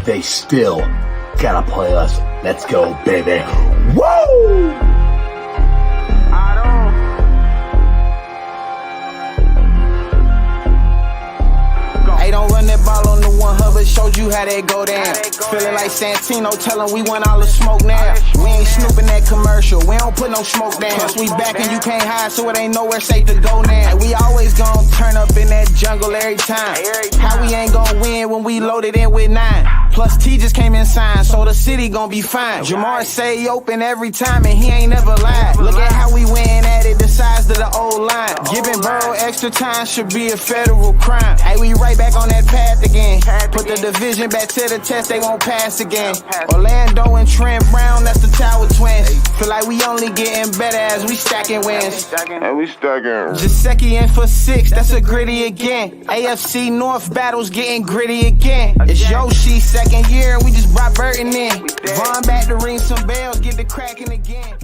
They still gotta play us. Let's go, baby. Woo! Hey, don't run that ball on the one Hubbard, showed you how that go down. Feeling like Santino, tell him we want all the smoke now. We ain't snooping that commercial, we don't put no smoke down. Plus we back and you can't hide, so it ain't nowhere safe to go now. We always gon' turn up in that jungle every time. How we ain't gon' win when we loaded in with 9? Plus T just came in signed, so the city gon' be fine. Jamar say he open every time and he ain't never lied. Look at how we win at it, the size of the old line. Giving Burrow extra time should be a federal crime. Hey, we right back on that path again. Put the division back to the test, they won't pass again. Orlando and Trent Brown, that's the Tower Twins. Feel like we only getting better as we stacking wins. And we stacking. Giuseppe in for 6, that's a gritty again. AFC North battles getting gritty again. It's Yoshi second year, and we just brought Burton in. Vaughn back to ring some bells, get the cracking again.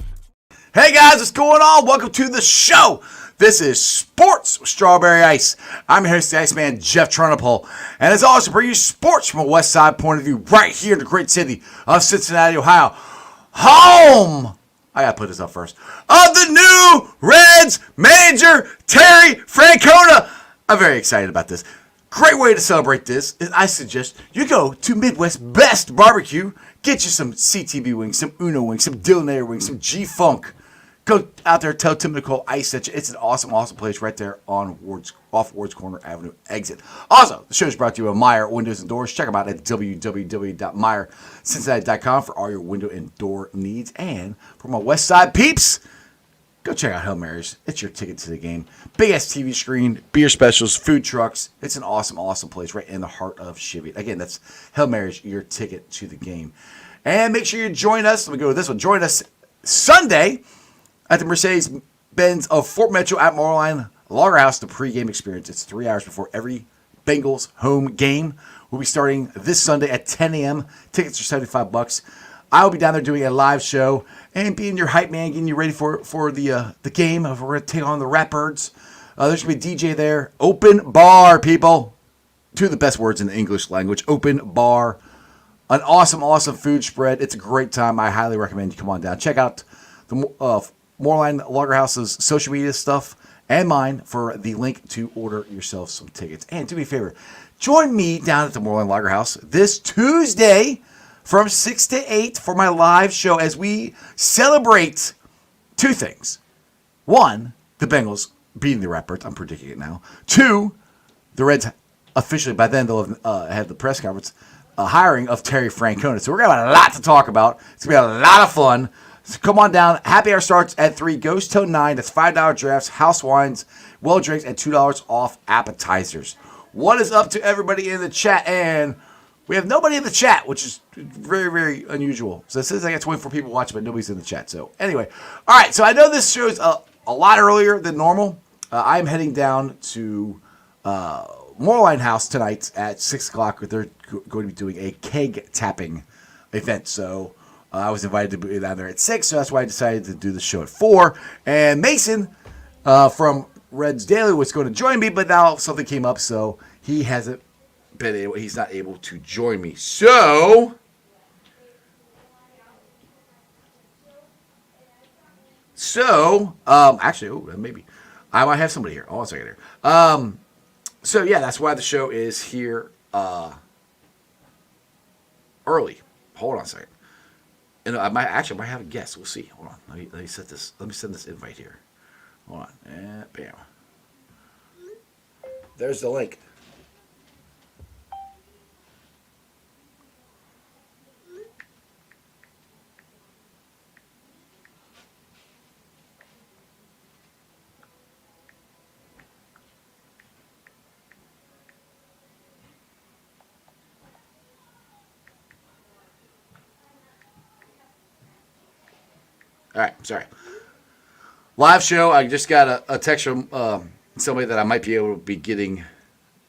Hey guys, what's going on? Welcome to the show. This is Sports with Strawberry Ice. I'm your host, the Iceman, Jeff Trunapole. And as always, to bring you sports from a West Side point of view right here in the great city of Cincinnati, Ohio. Home, I gotta put this up first, of the new Reds manager, Terry Francona. I'm very excited about this. Great way to celebrate this is I suggest you go to Midwest Best Barbecue. Get you some CTB wings, some Uno wings, some Dillionaire wings, some G-Funk. Go out there, tell Tim Nicole I sent you. It's an awesome, awesome place right there on off Ward's Corner Avenue exit. Also, the show is brought to you by Meyer Windows and Doors. Check them out at www.meyercincinnati.com for all your window and door needs. And for my West Side peeps, go check out Hail Mary's. It's your ticket to the game. Big ass TV screen, beer specials, food trucks. It's an awesome, awesome place right in the heart of Cheviot. Again, that's Hail Mary's, your ticket to the game. And make sure you join us. Let me go with this one. Join us Sunday at the Mercedes-Benz of Fort Metro at Moorline Lager House, the pregame experience. It's 3 hours before every Bengals home game. We'll be starting this Sunday at 10 a.m. Tickets are $75. I will be down there doing a live show and being your hype man, getting you ready for the game. We're going to take on the Ratbirds. There's going to be a DJ there. Open bar, people. Two of the best words in the English language. Open bar. An awesome, awesome food spread. It's a great time. I highly recommend you come on down. Check out the Moorline Lager House's social media stuff and mine for the link to order yourself some tickets. And do me a favor, join me down at the Moorline Lager House this Tuesday from 6 to 8 for my live show as we celebrate two things. One, the Bengals beating the Ratbirds. I'm predicting it now. Two, the Reds officially, by then they'll have had the press conference, hiring of Terry Francona. So we're going to have a lot to talk about. It's going to be a lot of fun. So come on down. Happy hour starts at 3, goes till 9. That's $5 drafts, house wines, well drinks, and $2 off appetizers. What is up to everybody in the chat? And we have nobody in the chat, which is very, very unusual. So it says I got 24 people watching, but nobody's in the chat. So anyway, all right. So I know this show's a lot earlier than normal. I'm heading down to Moorline House tonight at 6 o'clock. They're going to be doing a keg tapping event. So I was invited to be down there at 6, so that's why I decided to do the show at 4. And Mason from Reds Daily was going to join me, but now something came up, so he hasn't been able. He's not able to join me. So actually, maybe I might have somebody here. Hold on a second here. So yeah, that's why the show is here early. Hold on a second. And I might have a guest. We'll see. Hold on. Let me set this. Let me send this invite here. Hold on. And bam. There's the link. All right, sorry. Live show. I just got a text from somebody that I might be able to be getting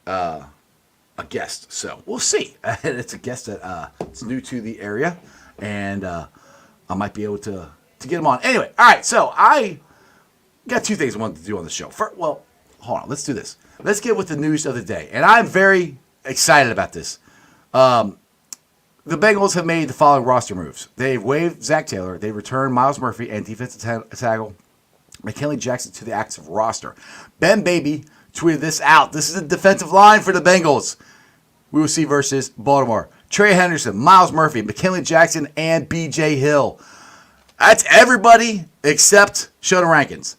a guest. So we'll see. It's a guest that it's new to the area, and I might be able to get him on. Anyway, all right. So I got 2 things I wanted to do on the show. First, well, hold on. Let's do this. Let's get with the news of the day, and I'm very excited about this. The Bengals have made the following roster moves. They've waived Zach Taylor. They returned Miles Murphy and defensive tackle McKinley Jackson to the active roster. Ben Baby tweeted this out. This is the defensive line for the Bengals. We will see versus Baltimore. Trey Henderson, Miles Murphy, McKinley Jackson, and B.J. Hill. That's everybody except Sheldon Rankins.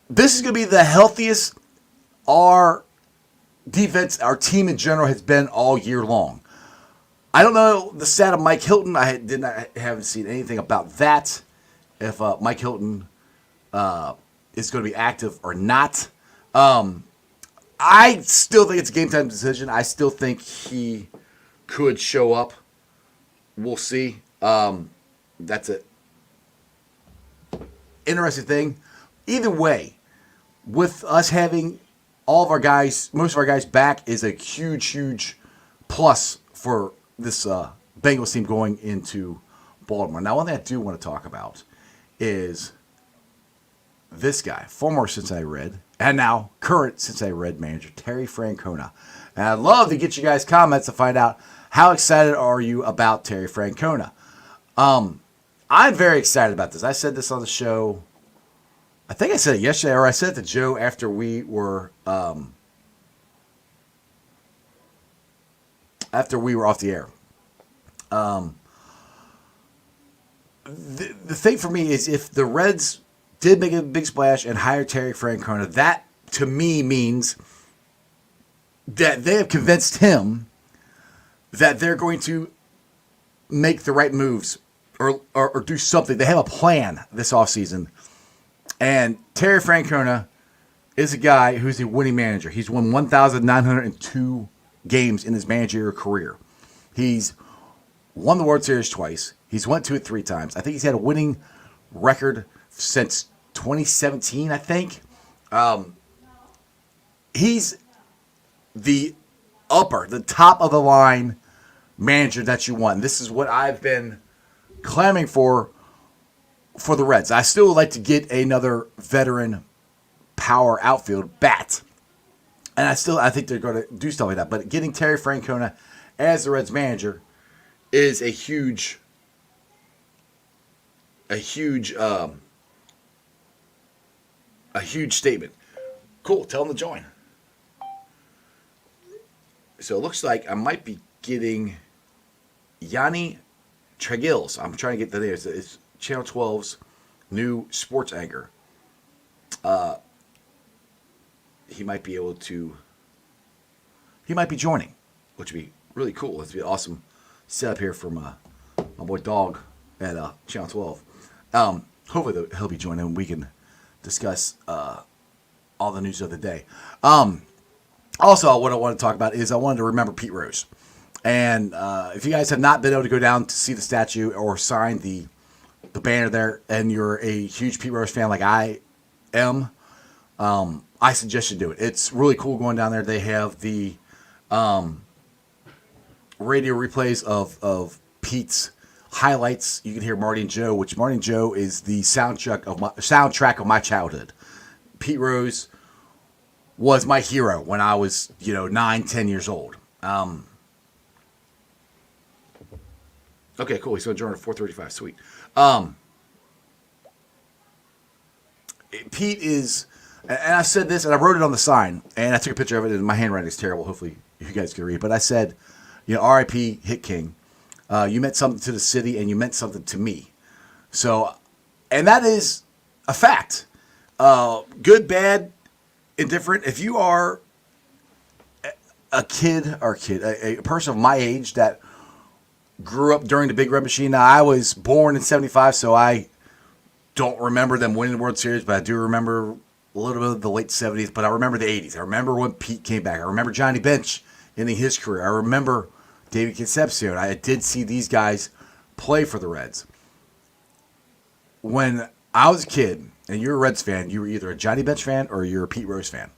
This is going to be the healthiest our defense, our team in general, has been all year long. I don't know the stat of Mike Hilton. I haven't seen anything about that. If Mike Hilton is going to be active or not. I still think it's a game time decision. I still think he could show up. We'll see. That's an interesting thing. Either way, with us having all of our guys, most of our guys back, is a huge, huge plus for this Bengals team going into Baltimore. Now, one thing I do want to talk about is this guy, former Cincinnati Red, and now current Cincinnati Red manager, Terry Francona. And I'd love to get you guys' comments to find out how excited are you about Terry Francona. I'm very excited about this. I said this on the show. I think I said it yesterday, or I said it to Joe after we were off the air. The thing for me is if the Reds did make a big splash and hire Terry Francona, that to me means that they have convinced him that they're going to make the right moves or do something. They have a plan this offseason. And Terry Francona is a guy who's a winning manager. He's won 1,902 games in his managerial career. He's won the World Series twice. He's went to it 3 times. I think he's had a winning record since 2017, I think. He's the top of the line manager that you want. This is what I've been clamoring for the Reds. I still would like to get another veteran power outfield bat. And I think they're going to do stuff like that. But getting Terry Francona as the Reds manager is a huge statement. Cool. Tell them to join. So it looks like I might be getting Yanni Tragils. I'm trying to get the name. It's Channel 12's new sports anchor. He might be joining, which would be really cool. It's be an awesome setup here from my boy Dog at Channel 12. Hopefully he'll be joining and we can discuss all the news of the day. Also, what I want to talk about is I wanted to remember Pete Rose. And if you guys have not been able to go down to see the statue or sign the banner there, and you're a huge Pete Rose fan like I am, I suggest you do it. It's really cool going down there. They have the radio replays of Pete's highlights. You can hear Marty and Joe, which Marty and Joe is the soundtrack of my childhood. Pete Rose was my hero when I was 9, 10 years old. Okay, cool. He's going to join at 4:35. Sweet. Pete is, and I said this, and I wrote it on the sign, and I took a picture of it, and my handwriting is terrible. Hopefully you guys can read. But I said, R.I.P. Hick King. You meant something to the city, and you meant something to me. So, and that is a fact. Good, bad, indifferent. If you are a person of my age that grew up during the Big Red Machine. Now, I was born in 75, so I don't remember them winning the World Series, but I do remember a little bit of the late 70s, but I remember the 80s. I remember when Pete came back. I remember Johnny Bench ending his career. I remember David Concepcion. I did see these guys play for the Reds. When I was a kid, and you're a Reds fan, you were either a Johnny Bench fan or you're a Pete Rose fan.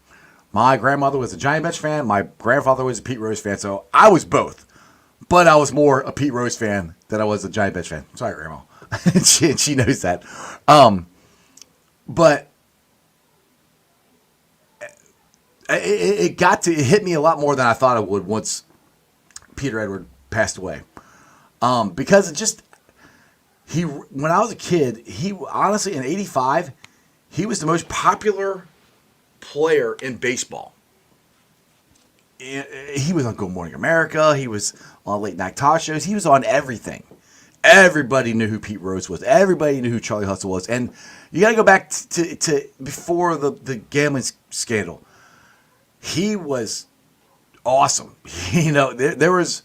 My grandmother was a Johnny Bench fan. My grandfather was a Pete Rose fan, so I was both. But I was more a Pete Rose fan than I was a Johnny Bench fan. Sorry, Grandma. she knows that. But it hit me a lot more than I thought it would once Peter Edward passed away. Because it just, when I was a kid, he honestly, in 85, he was the most popular player in baseball. He was on Good Morning America. He was on late night talk shows. He was on everything. Everybody knew who Pete Rose was. Everybody knew who Charlie Hustle was. And you got to go back to before the gambling scandal. He was awesome. He was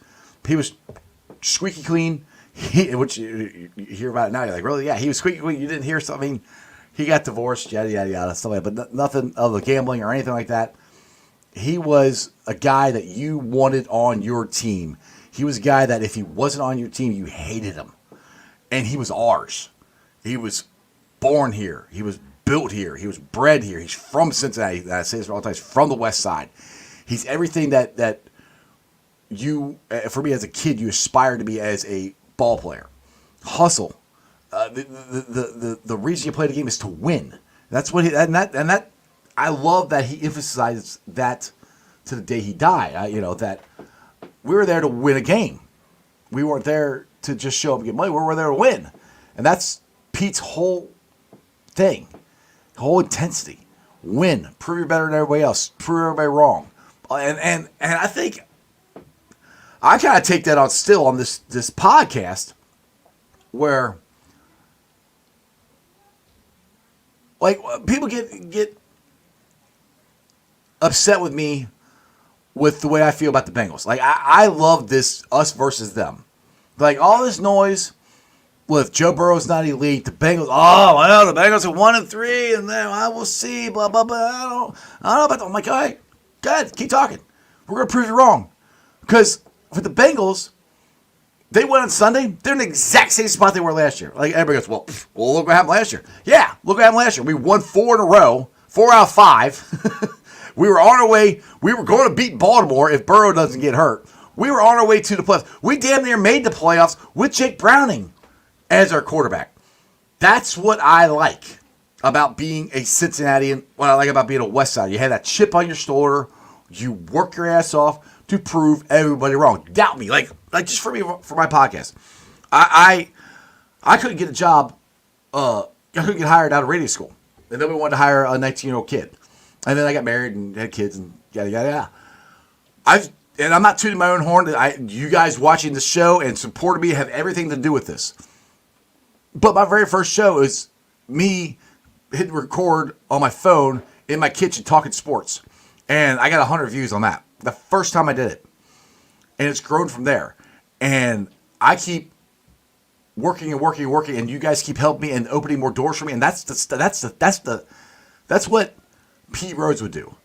squeaky clean. Which you hear about it now. You're like, really? Yeah, he was squeaky clean. You didn't hear something. He got divorced, yada, yada, yada, stuff like that. But nothing of the gambling or anything like that. He was a guy that you wanted on your team. He was a guy that if he wasn't on your team, you hated him. And he was ours. He was born here. He was built here. He was bred here. He's from Cincinnati. I say this all the time. He's from the West Side. He's everything that you, for me as a kid, you aspired to be as a ball player. Hustle. The reason you play the game is to win. That's what that I love that he emphasizes that to the day he died. That we were there to win a game. We weren't there to just show up and get money. We were there to win. And that's Pete's whole thing, whole intensity. Win. Prove you're better than everybody else. Prove everybody wrong. And I think I kind of take that on still on this podcast where like people get upset with me with the way I feel about the Bengals. Like, I love this us versus them. Like, all this noise with Joe Burrow's not elite, the Bengals, the Bengals are 1-3, and then I will see, blah, blah, blah. I don't know about that. I'm like, all right, go ahead, keep talking. We're going to prove you wrong. Because for the Bengals, they went on Sunday, they're in the exact same spot they were last year. Like, everybody goes, well, look what happened last year. Yeah, look what happened last year. We won 4 in a row, 4 out of 5. We were on our way. We were going to beat Baltimore if Burrow doesn't get hurt. We were on our way to the playoffs. We damn near made the playoffs with Jake Browning as our quarterback. That's what I like about being a Cincinnatian, what I like about being a West Side. You have that chip on your shoulder. You work your ass off to prove everybody wrong. Doubt me. Like just for me, for my podcast. I couldn't get a job. I couldn't get hired out of radio school. And then we wanted to hire a 19-year-old kid. And then I got married and had kids and yada, yada, yada. I'm not tooting my own horn. You guys watching the show and supporting me have everything to do with this. But my very first show is me hitting record on my phone in my kitchen talking sports. And I got 100 views on that. The first time I did it. And it's grown from there. And I keep working and working and working. And you guys keep helping me and opening more doors for me. And that's what Pete Rose would do.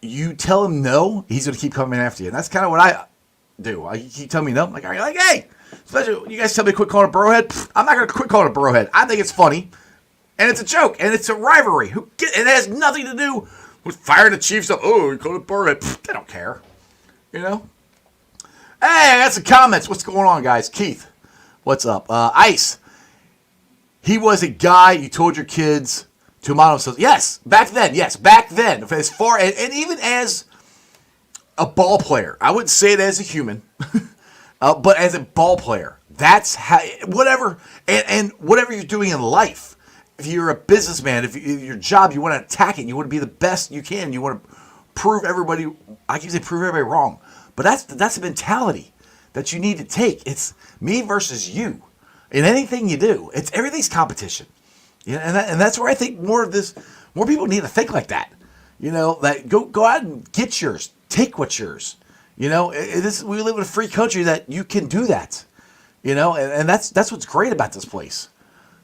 You tell him no, he's going to keep coming after you. And that's kind of what I do. I keep telling me no. I'm like, hey, especially when you guys tell me to quit calling a Burrowhead. I'm not going to quit calling a Burrowhead. I think it's funny. And it's a joke. And it's a rivalry. It has nothing to do Who's firing the Chiefs up? Oh, you called it Burnet. They don't care. You know? Hey, I got some comments. What's going on, guys? Keith, what's up? Ice. He was a guy you told your kids to model themselves. Yes, back then. Yes, back then. As far and even as a ball player, I wouldn't say it as a human, but as a ball player, that's how. Whatever and whatever you're doing in life. If you're a businessman, if your job, you want to attack it. You want to be the best you can. You want to prove everybody. I keep saying prove everybody wrong, but that's the mentality that you need to take. It's me versus you. In anything you do, everything's competition. Yeah, and that's where I think more people need to think like that. You know, that go out and get yours, take what's yours. You know, we live in a free country that you can do that. You know, and that's what's great about this place.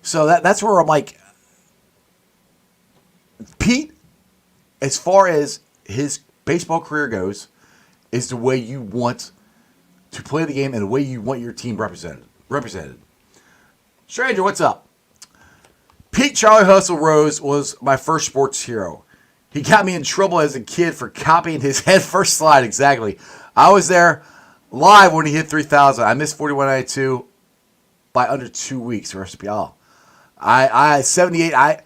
So that's where I'm like, Pete, as far as his baseball career goes, is the way you want to play the game and the way you want your team represented. Stranger, what's up? Pete Charlie Hustle Rose was my first sports hero. He got me in trouble as a kid for copying his head first slide. Exactly. I was there live when he hit 3,000. I missed 41.92 by under 2 weeks. Recipe. Oh, I 78. I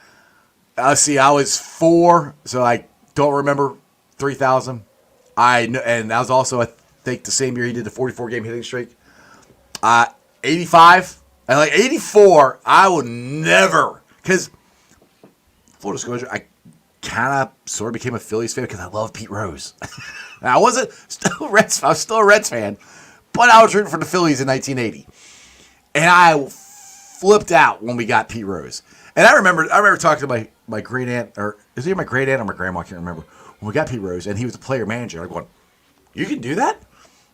was 4, so I don't remember 3,000. And that was also, I think, the same year he did the 44 game hitting streak. 85. And like 84, I would never, because full disclosure, I kind of sort of became a Phillies fan because I love Pete Rose. I wasn't still Reds. I was still a Reds fan, but I was rooting for the Phillies in 1980, and I flipped out when we got Pete Rose. And I remember talking to my great aunt, or is it my great aunt or my grandma? I can't remember. When we got Pete Rose, and he was a player manager, I'm going, you can do that?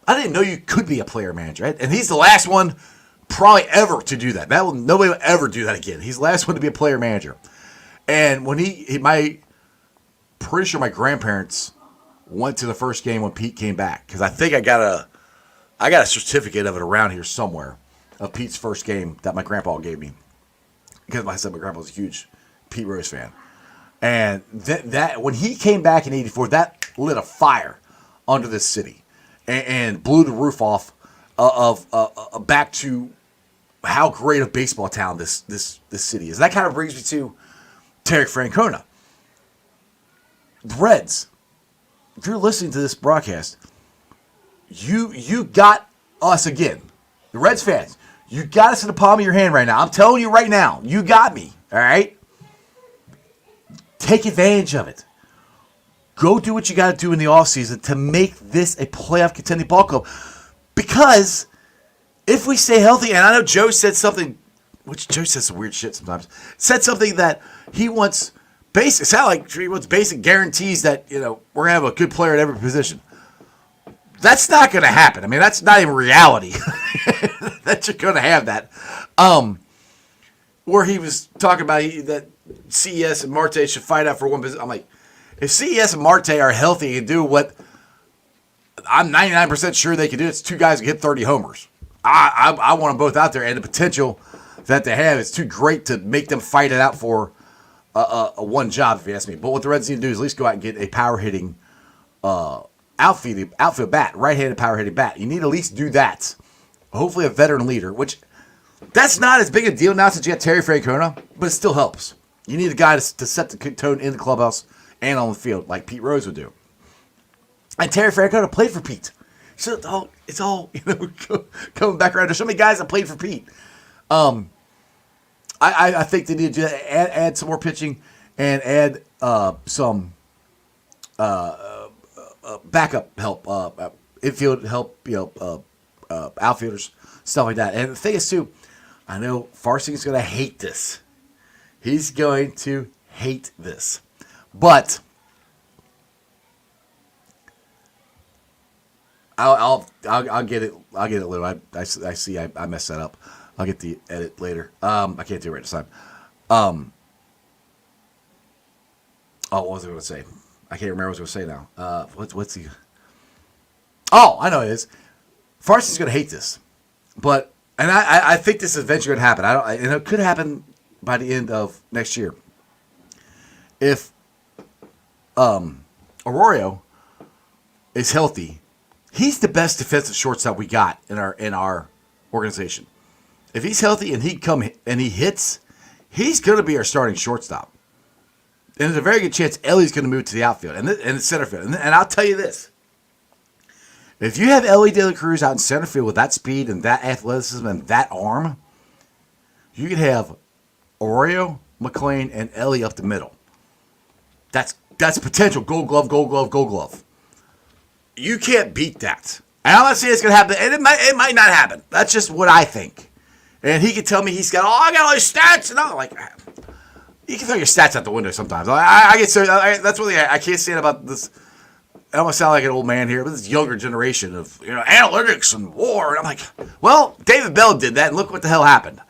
I didn't know you could be a player manager, right? And he's the last one probably ever to do that. Nobody will ever do that again. He's the last one to be a player manager. And when pretty sure my grandparents went to the first game when Pete came back, because I think I got a certificate of it around here somewhere of Pete's first game that my grandpa gave me, because my grandpa was a huge Pete Rose fan. And that when he came back in '84, that lit a fire under this city and blew the roof off of back to how great a baseball town this city is. And that kind of brings me to Terry Francona. The Reds, if you're listening to this broadcast, you got us again. The Reds fans, you got us in the palm of your hand right now. I'm telling you right now, you got me, all right? Take advantage of it. Go do what you got to do in the offseason to make this a playoff contending ball club. Because if we stay healthy, and I know Joe said something, which Joe says some weird shit sometimes, said something that he wants basic, sound like he wants basic guarantees that, you know, we're going to have a good player at every position. That's not going to happen. I mean, that's not even reality that you're going to have that. Where he was talking about that CES and Marte should fight out for one position. I'm like, if CES and Marte are healthy and do what I'm 99% sure they can do, it's two guys who hit 30 homers. I want them both out there, and the potential that they have is too great to make them fight it out for a one job, if you ask me. But what the Reds need to do is at least go out and get a power hitting outfield bat, right-handed power hitting bat. You need to at least do that. Hopefully a veteran leader, which that's not as big a deal now since you got Terry Francona, but it still helps. You need a guy to set the tone in the clubhouse and on the field like Pete Rose would do. And Terry Francona played for Pete. So it's all you know, coming back around. There's so many guys that played for Pete. I think they need to add some more pitching and add some backup help, infield help, outfielders, stuff like that. And the thing is, too, I know Farsing's going to hate this. He's going to hate this. But I'll get it. I'll get it later. I see. I messed that up. I'll get the edit later. I can't do it right this time. What was I going to say? I can't remember what I was going to say now. What's the? Oh, I know it is. Farsing's going to hate this, but I think this is eventually going to happen. And it could happen by the end of next year. If Arroyo is healthy, he's the best defensive shortstop we got in our organization. If he's healthy and he hits, he's going to be our starting shortstop. And there's a very good chance Ellie's going to move to the outfield and the center field. And I'll tell you this. If you have Ellie De La Cruz out in center field with that speed and that athleticism and that arm, you could have Arroyo, McLean, and Ellie up the middle. That's potential gold glove, gold glove, gold glove. You can't beat that. And I'm not saying it's going to happen. And it might not happen. That's just what I think. And he can tell me I got all these stats. And I'm like, you can throw your stats out the window sometimes. I get so that's what I can't say about this. I don't want to sound like an old man here, but this younger generation of analytics and war. And I'm like, well, David Bell did that, and look what the hell happened.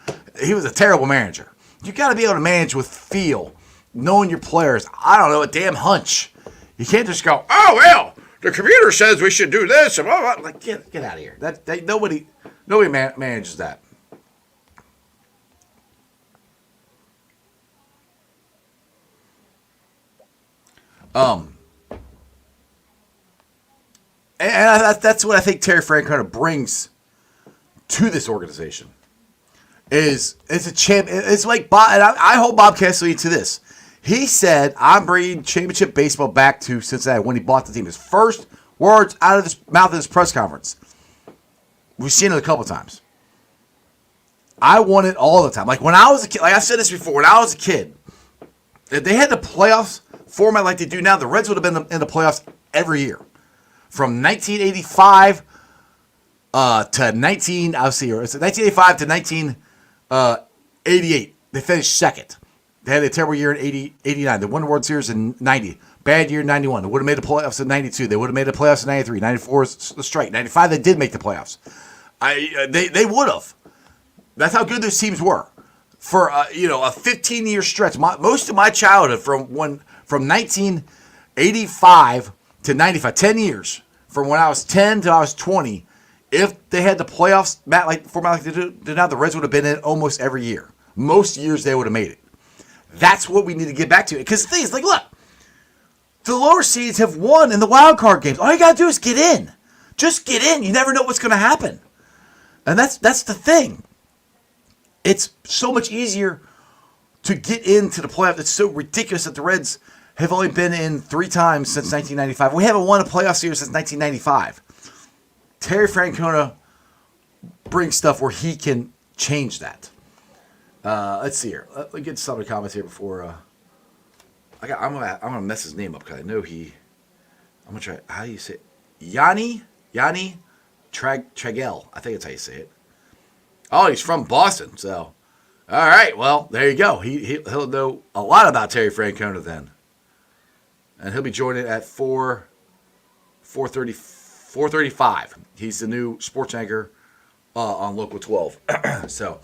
He was a terrible manager. You got to be able to manage with feel, knowing your players. I don't know, a damn hunch. You can't just go, oh well, the computer says we should do this, and blah, blah. Like get out of here. Nobody manages that. And that's what I think Terry Francona brings to this organization. Is a champ. It's like Bob, and I hold Bob Castellini to this. He said, "I'm bringing championship baseball back to Cincinnati" when he bought the team. His first words out of his mouth in his press conference. We've seen it a couple times. I want it all the time. Like when I was a kid, like I've said this before. When I was a kid, if they had the playoffs format like they do now, the Reds would have been in the playoffs every year. From 1985 to 1985 to 1988, they finished second. They had a terrible year in 89. They won the World Series in 90. Bad year in 91. They would have made the playoffs in 92. They would have made the playoffs in 93. 94 is the strike. 95, they did make the playoffs. They would have. That's how good those teams were. For a 15-year stretch. Most of my childhood from 1985 to 95, 10 years, from when I was 10 to I was 20, if they had the playoffs format like they do now, the Reds would have been in almost every year. Most years they would have made it. That's what we need to get back to. Because the thing is, like, look, the lower seeds have won in the wild card games. All you got to do is get in. Just get in. You never know what's going to happen. And that's the thing. It's so much easier to get into the playoffs. It's so ridiculous that the Reds have only been in 3 times since 1995. We haven't won a playoff series since 1995. Terry Francona brings stuff where he can change that. Let's see here. Let me get some of the comments here before. I'm gonna mess his name up because I know I'm gonna try. How do you say it? Yanni Tragel. I think that's how you say it. Oh, he's from Boston. So, all right. Well, there you go. He'll know a lot about Terry Francona then. And he'll be joining at 4:35. He's the new sports anchor on Local 12. So,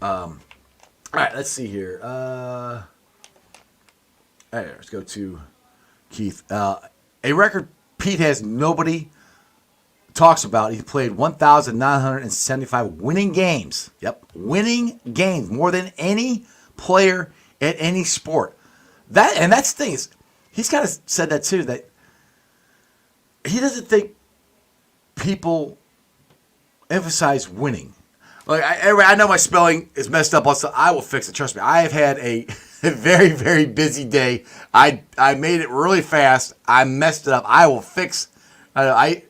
all right, let's see here. Let's go to Keith. A record Pete has nobody talks about. He played 1,975 winning games. Yep, winning games. More than any player at any sport. That's the thing is, he's kind of said that too, that he doesn't think people emphasize winning. Like I know my spelling is messed up, so I will fix it. Trust me. I have had a very, very busy day. I made it really fast. I messed it up. I will fix. Alice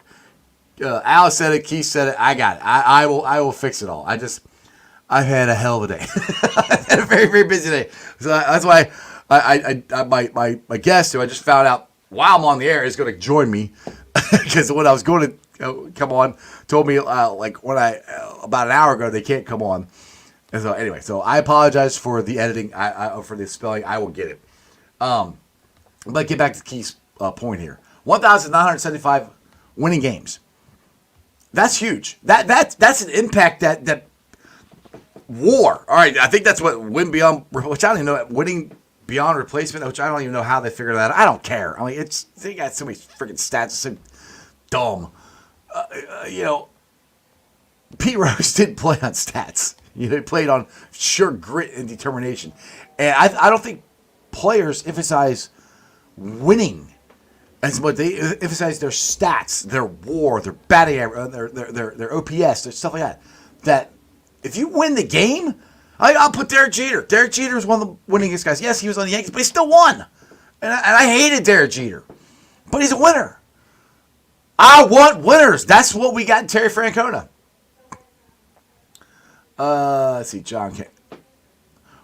said it. Keith said it. I got it. I will fix it all. I've had a hell of a day. I had a very, very busy day. So that's why my guest, who I just found out while I'm on the air, is going to join me because when I was going to come on, told me when about an hour ago they can't come on. And so anyway, so I apologize for the editing, for the spelling. I will get it. But get back to Keith's point here. 1,975 winning games. That's huge. That's an impact that war. All right, I think that's what win beyond, which I don't even know, winning beyond replacement, which I don't even know how they figured that out. I don't care. I mean, they got so many freaking stats, so dumb. Pete Rose didn't play on stats. He played on sheer grit and determination. And I don't think players emphasize winning. That's what they emphasize, their stats, their WAR, their batting average, their OPS, their stuff like that. That if you win the game, I'll put Derek Jeter. Derek Jeter is one of the winningest guys. Yes, he was on the Yankees, but he still won. And I hated Derek Jeter. But he's a winner. I want winners. That's what we got in Terry Francona. Let's see, John.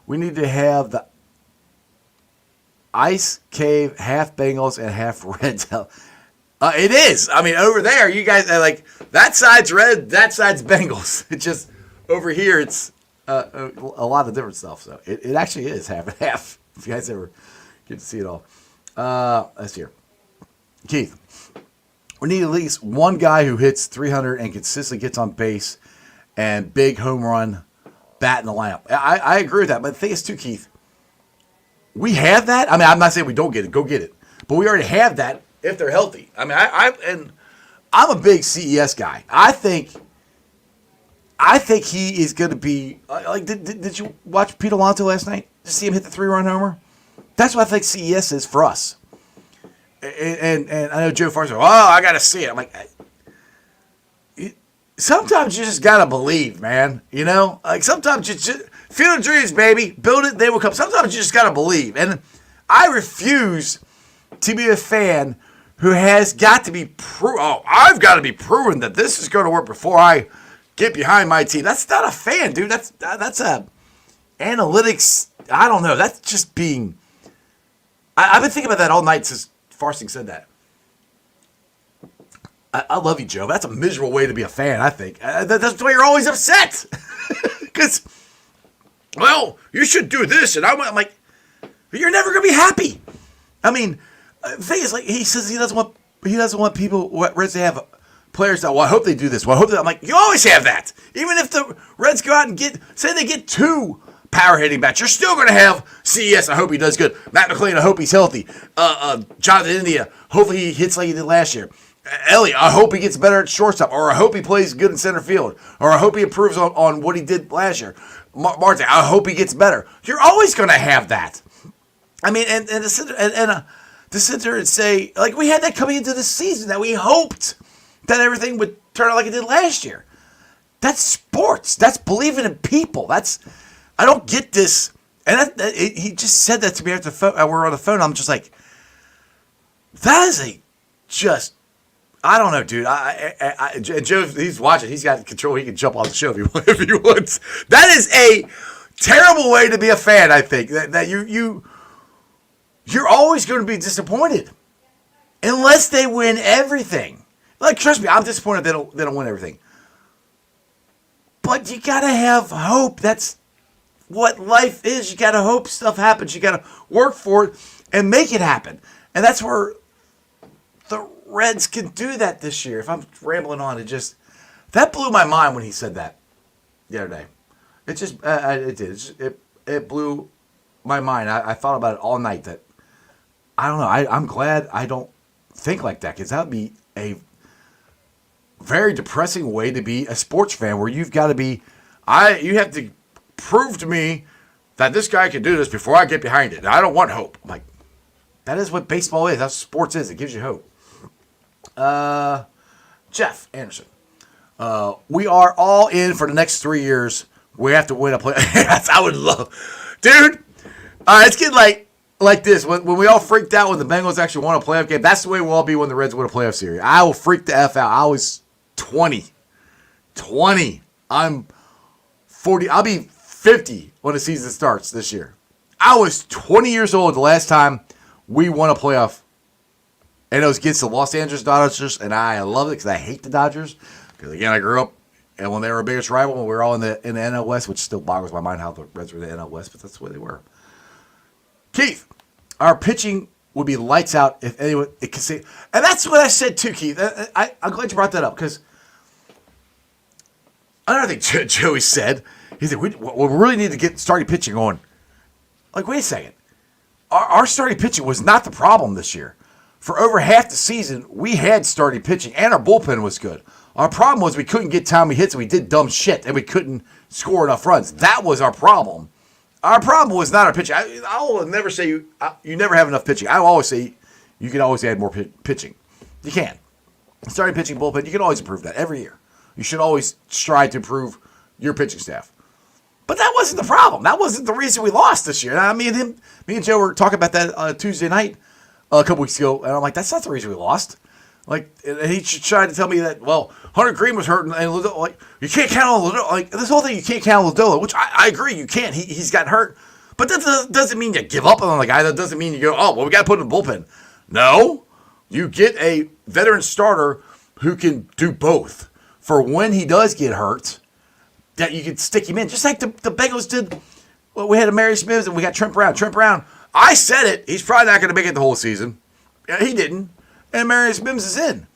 We need to have the Ice Cave half Bengals and half Reds. It is. I mean, over there, you guys are like, that side's red, that side's Bengals. It just, over here, it's a lot of different stuff. So it actually is half and half, if you guys ever get to see it all. Let's see here. Keith, we need at least one guy who hits 300 and consistently gets on base and big home run bat in the lineup. I agree with that. But the thing is, too, Keith, we have that. I mean, I'm not saying we don't get it. Go get it. But we already have that if they're healthy. I mean, I'm a big CES guy. I think he is going to be like. Did you watch Pete Alonso last night? Did you see him hit the 3-run homer? That's what I think CES is for us. And I know Joe Farr said, "Oh, I got to see it." I'm like, sometimes you just got to believe, man. You know, like sometimes you just feel the dreams, baby. Build it, they will come. Sometimes you just got to believe. And I refuse to be a fan who has got to be I've got to be proven that this is going to work before I get behind my team. That's not a fan, dude. That's a analytics. I don't know. That's just being. I've been thinking about that all night since Farsing said that. I love you, Joe. That's a miserable way to be a fan, I think. That's why you're always upset. Because, well, you should do this. And I'm like, you're never going to be happy. I mean, the thing is, like, he says he doesn't want people, Reds to have players that, well, I hope they do this. Well, I hope that. I'm like, you always have that. Even if the Reds go out and say they get 2 power hitting bats, you're still going to have CES. I hope he does good. Matt McLean, I hope he's healthy. Jonathan India, hopefully he hits like he did last year. Elliott, I hope he gets better at shortstop, or I hope he plays good in center field, or I hope he improves on what he did last year. Marte, I hope he gets better. You're always going to have that. I mean, and to sit there and say, like, we had that coming into the season, that we hoped that everything would turn out like it did last year. That's sports. That's believing in people. I don't get this. And he just said that to me after the phone. We're on the phone. I'm just like, that is I don't know, dude. Joe, he's watching. He's got control. He can jump on the show if he wants. That is a terrible way to be a fan, I think. That you're always going to be disappointed unless they win everything. Like, trust me, I'm disappointed they don't win everything. But you got to have hope. That's what life is. You got to hope stuff happens. You got to work for it and make it happen. And that's where the Reds can do that this year. If I'm rambling on, that blew my mind when he said that the other day. It just, it did. It blew my mind. I thought about it all night. That I don't know. I'm glad I don't think like that, because that would be a very depressing way to be a sports fan, where you've got to be. You have to prove to me that this guy can do this before I get behind it. And I don't want hope. I'm like, that is what baseball is. That's what sports is. It gives you hope. Jeff Anderson. We are all in for the next 3 years. We have to win a play. I would love. Dude, it's getting like this. When we all freaked out when the Bengals actually won a playoff game, that's the way we'll all be when the Reds win a playoff series. I will freak the F out. I was 20. I'm 40. I'll be 50 when the season starts this year. I was 20 years old the last time we won a playoff. And it was against the Los Angeles Dodgers, and I love it because I hate the Dodgers. Because, again, I grew up, and when they were our biggest rival, when we were all in the NL West, which still boggles my mind how the Reds were in the NL West, but that's the way they were. Keith, our pitching would be lights out if anyone it could say. And that's what I said too, Keith. I'm glad you brought that up, because another thing Joey said, he said, we really need to get starting pitching on. Like, wait a second. Our starting pitching was not the problem this year. For over half the season, we had starting pitching, and our bullpen was good. Our problem was we couldn't get timely hits, and we did dumb shit, and we couldn't score enough runs. That was our problem. Our problem was not our pitching. I will never say you never have enough pitching. I will always say You can always add more pitching. You can. Starting pitching, bullpen, you can always improve that every year. You should always strive to improve your pitching staff. But that wasn't the problem. That wasn't the reason we lost this year. Now, me and Joe were talking about that Tuesday night a couple weeks ago, and I'm like, that's not the reason we lost. Like, and he tried to tell me that, well, Hunter Green was hurt, and like, you can't count on Lodolo. Like, this whole thing, you can't count on Lodolo, which I agree, you can't. He's gotten hurt. But that doesn't mean you give up on the guy. That doesn't mean you go, oh, well, we got to put him in the bullpen. No. You get a veteran starter who can do both for when he does get hurt, that you can stick him in. Just like the Bengals did. Well, we had Amarius Mims and we got Trent Brown. Trent Brown, I said it. He's probably not going to make it the whole season. Yeah, he didn't. And Amarius Mims is in.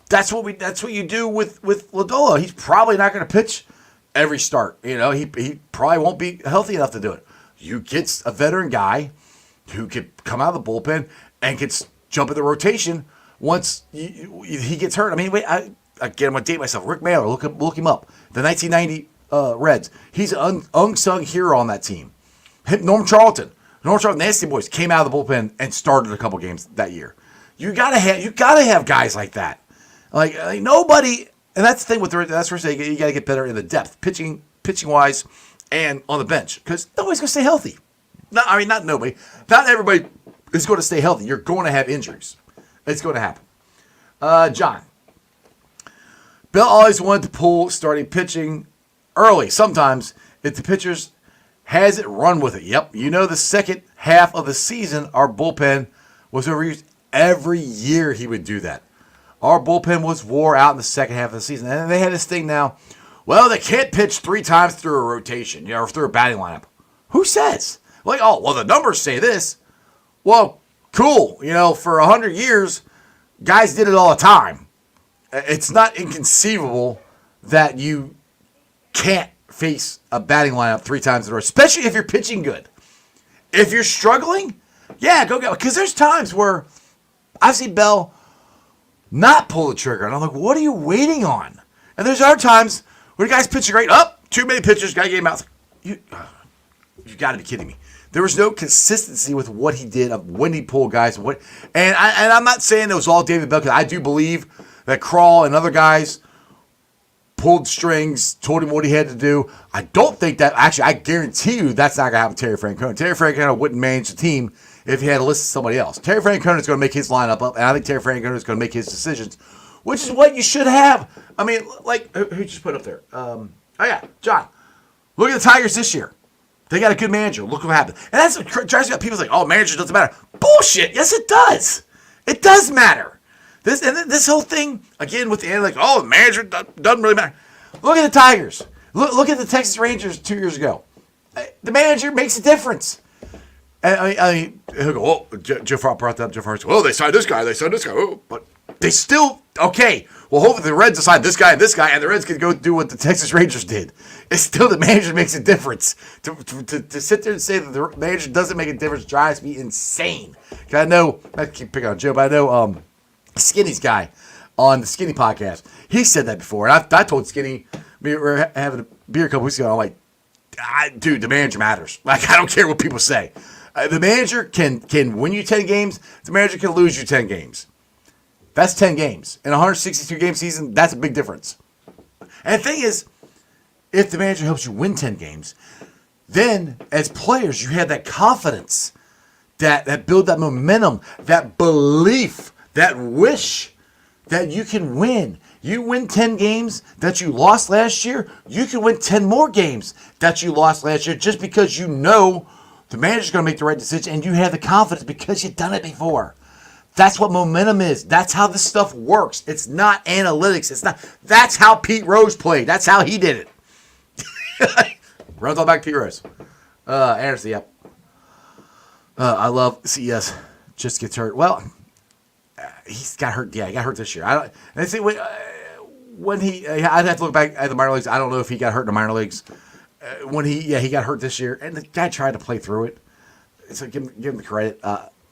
That's what you do with Lodolo. He's probably not going to pitch every start. You know, he probably won't be healthy enough to do it. You get a veteran guy who could come out of the bullpen and can jump in the rotation once he gets hurt. I mean, wait, I'm going to date myself. Rick Mailer, look him up. The 1990 Reds. He's an unsung hero on that team. Norm Charlton, Nasty Boys came out of the bullpen and started a couple games that year. You gotta have guys like that. Like nobody, and that's the thing with that's where you gotta get better in the depth, pitching wise, and on the bench because nobody's gonna stay healthy. Not nobody. Not everybody is going to stay healthy. You're going to have injuries. It's going to happen. John. Bill always wanted to pull starting pitching early. Sometimes, if the pitchers has it, run with it. Yep. You know, the second half of the season, our bullpen was overused. Every year he would do that. Our bullpen was wore out in the second half of the season. And they had this thing now, well, they can't pitch 3 times through a rotation, or through a batting lineup. Who says? Like, oh, well, the numbers say this. Well, cool. You know, for 100 years, guys did it all the time. It's not inconceivable that you can't face a batting lineup 3 times in a row, especially if you're pitching good. If you're struggling, yeah, go. Because there's times where I've seen Bell not pull the trigger, and I'm like, what are you waiting on? And there's other times where the guy's pitching great. Too many pitchers, guy gave him out. You got to be kidding me. There was no consistency with what he did, of when he pulled guys, and I'm not saying it was all David Bell, because I do believe that Krall and other guys pulled strings, told him what he had to do. I don't think that, actually, I guarantee you that's not going to happen to Terry Francona. Terry Francona wouldn't manage the team if he had to listen to somebody else. Terry Francona is going to make his lineup up, and I think Terry Francona is going to make his decisions, which is what you should have. I mean, like, who just put up there? John. Look at the Tigers this year. They got a good manager. Look what happened. And that's what drives me up. People's like, oh, manager doesn't matter. Bullshit. Yes, it does. It does matter. This whole thing, again, with the end, like, oh, the manager doesn't really matter. Look at the Tigers. Look at the Texas Rangers 2 years ago. The manager makes a difference. And he'll go, oh, Joe Farr brought that up. Joe Farr said, oh, they signed this guy. Oh, but they still, okay. Well, hopefully the Reds decide this guy, and the Reds can go do what the Texas Rangers did. It's still the manager makes a difference. To sit there and say that the manager doesn't make a difference drives me insane. I know, I keep picking on Joe, but I know Skinny's guy on the Skinny podcast, he said that before. And I told Skinny, we were having a beer a couple weeks ago, I'm like, dude, the manager matters. Like, I don't care what people say. The manager can win you 10 games. The manager can lose you 10 games. That's 10 games. In a 162-game season, that's a big difference. And the thing is, if the manager helps you win 10 games, then as players, you have that confidence, that build that momentum, that belief, that wish that you can win. You win 10 games that you lost last year, you can win 10 more games that you lost last year just because you know the manager's going to make the right decision and you have the confidence because you've done it before. That's what momentum is. That's how this stuff works. It's not analytics. That's how Pete Rose played. That's how he did it. Runs all back to Pete Rose. Anderson, yep. I love CES. Just gets hurt. Well, he's got hurt. Yeah, he got hurt this year. I'd have to look back at the minor leagues. I don't know if he got hurt in the minor leagues. He got hurt this year, and the guy tried to play through it. So give him the credit.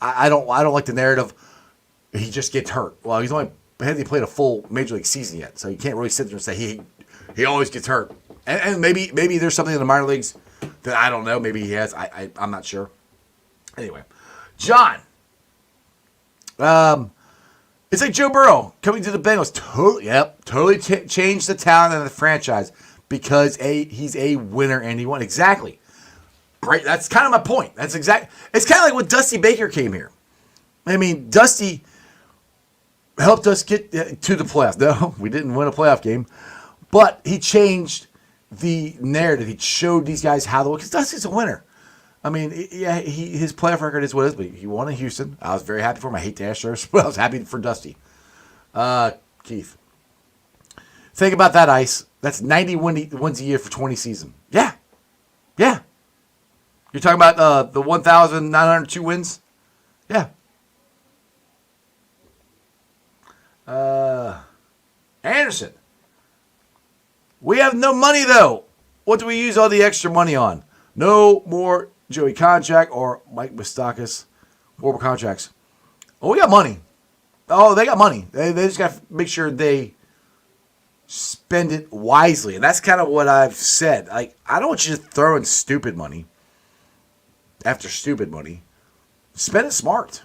I don't like the narrative. He just gets hurt. Well, hasn't played a full major league season yet, so you can't really sit there and say he always gets hurt. And maybe there's something in the minor leagues that I don't know. Maybe he has. I'm not sure. Anyway, John. It's like Joe Burrow coming to the Bengals. Totally changed the talent and the franchise because he's a winner and he won. Exactly. Right. That's kind of my point. It's kind of like when Dusty Baker came here. I mean, Dusty helped us get to the playoffs. No, we didn't win a playoff game, but he changed the narrative. He showed these guys how to win because Dusty's a winner. I mean, yeah, his playoff record is what it is, but he won in Houston. I was very happy for him. I hate the Astros, but I was happy for Dusty. Keith, think about that, Ice. That's 90 wins a year for 20 seasons. Yeah. You're talking about the 1,902 wins? Yeah. Anderson. We have no money, though. What do we use all the extra money on? No more Joey contract or Mike Moustakas. More contracts. Oh, we got money. Oh, they got money. They just got to make sure they spend it wisely. And that's kind of what I've said. Like, I don't want you to throw in stupid money after stupid money. Spend it smart.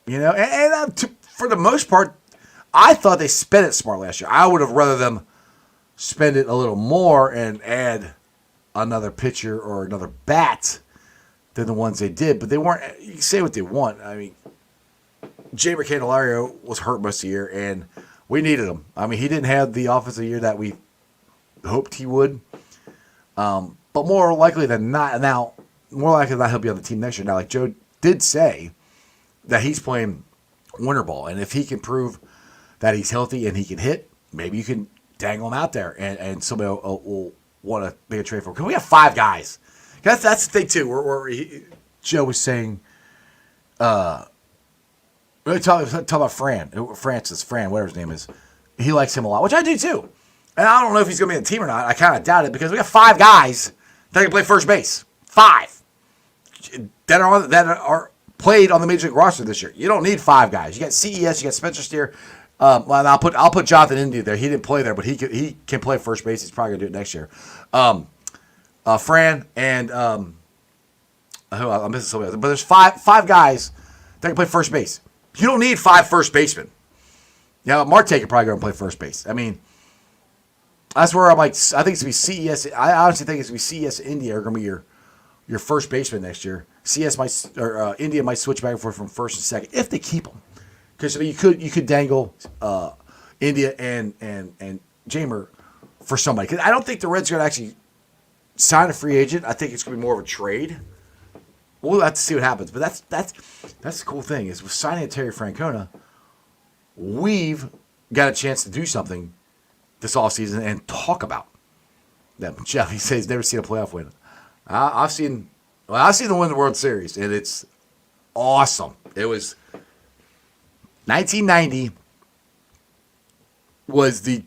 You know, and for the most part, I thought they spent it smart last year. I would have rather them spend it a little more and add another pitcher or another bat than the ones they did. But they weren't. You can say what they want. I mean, Jamer Candelario was hurt most of the year, and we needed him. I mean, he didn't have the offensive year that we hoped he would. But more likely than not, he'll be on the team next year. Now, like Joe did say, that he's playing winter ball, and if he can prove that he's healthy and he can hit, maybe you can dangle him out there, and somebody will want to make a trade for him. Because we have 5 guys. That's the thing too. Joe was saying, we talk about Fran, whatever his name is. He likes him a lot, which I do too. And I don't know if he's going to be on the team or not. I kind of doubt it because we got 5 guys that can play first base. 5 that are played on the major league roster this year. You don't need 5 guys. You got CES, you got Spencer Steer. Well, I'll put Jonathan India there. He didn't play there, but he can play first base. He's probably gonna do it next year. Fran and I'm missing somebody else, but there's five guys that can play first base. You don't need 5 first basemen. Yeah, Marte could probably go and play first base. I mean, that's where I'm like, I think it's gonna be CES. I honestly think it's gonna be CES and India are gonna be your first baseman next year. India might switch back and forth from first and second if they keep them. Because you could dangle India and Jamer for somebody. Because I don't think the Reds are going to actually sign a free agent. I think it's going to be more of a trade. We'll have to see what happens. But that's the cool thing is with signing Terry Francona, we've got a chance to do something this offseason and talk about them. Jeff, he says he's never seen a playoff win. I've seen them win the World Series, and it's awesome. It was 1990 was the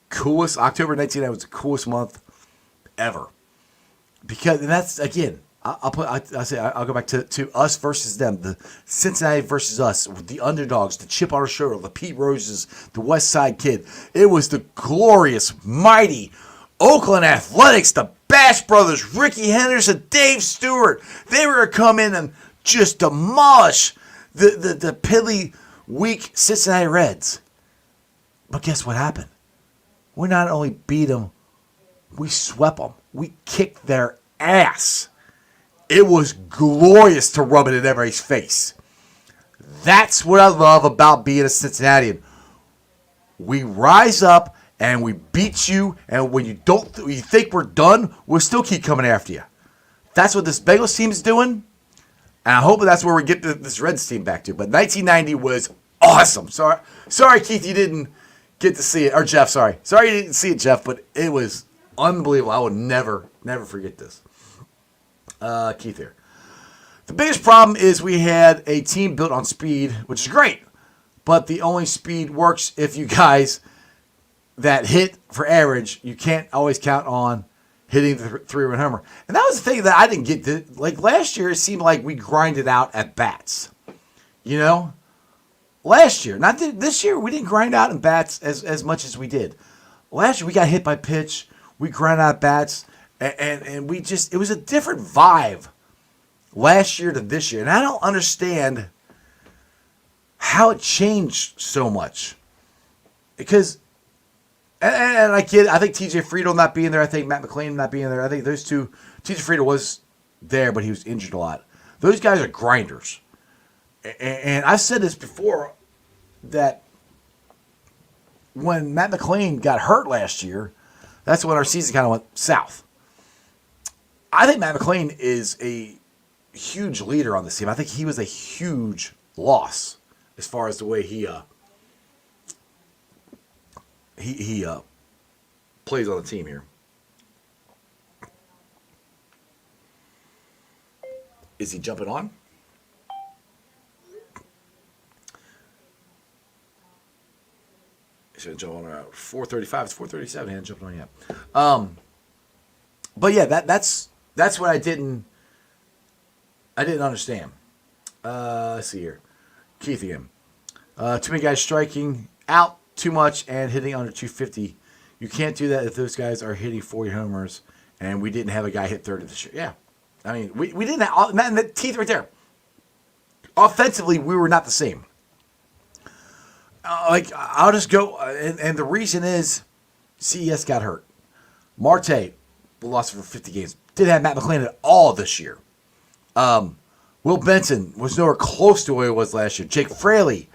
coolest. October 1990 was the coolest month ever. Because, and that's, again, I'll go back to us versus them. The Cincinnati versus us, the underdogs, the chip on our shoulder, the Pete Roses, the West Side Kid. It was the glorious, mighty Oakland Athletics, the Bash Brothers, Ricky Henderson, Dave Stewart. They were going to come in and just demolish the piddly, weak Cincinnati Reds. But guess what happened? We not only beat them, we swept them. We kicked their ass. It was glorious to rub it in everybody's face. That's what I love about being a Cincinnatian. We rise up and we beat you, and when you think we're done, we'll still keep coming after you. That's what this Bengals team is doing, and I hope that's where we get this Reds team back to. But 1990 was awesome. Sorry, Keith, you didn't get to see it, or Jeff. Sorry you didn't see it, Jeff. But it was unbelievable. I will never forget this. Keith here. The biggest problem is we had a team built on speed, which is great, but the only speed works if you guys that hit for average, you can't always count on hitting the 3-run homer. And that was the thing that I didn't get. Like last year, it seemed like we grinded out at bats. You know? Last year. Not this year, we didn't grind out in bats as much as we did. Last year, we got hit by pitch. We grinded out bats. And we just, it was a different vibe last year to this year. And I don't understand how it changed so much. Because, and I get, I think TJ Friedel not being there, I think Matt McClain not being there, I think those two, TJ Friedel was there, but he was injured a lot. Those guys are grinders. And I've said this before, that when Matt McClain got hurt last year, that's when our season kind of went south. I think Matt McClain is a huge leader on this team. I think he was a huge loss as far as the way he plays on the team here. Is he jumping on? He should jump on around 4:35. It's 4:37. He hasn't jumped on yet. But yeah, that's what I didn't understand. Let's see here. Keith again. Too many guys striking out too much and hitting under 250. You can't do that if those guys are hitting 40 homers, and we didn't have a guy hit 30 this year. Yeah. I mean, we didn't have, man, Keith right there. Offensively, we were not the same. I'll just go, and the reason is CES got hurt. Marte lost for 50 games. Didn't have Matt McClain at all this year. Will Benson was nowhere close to where he was last year. Jake Fraley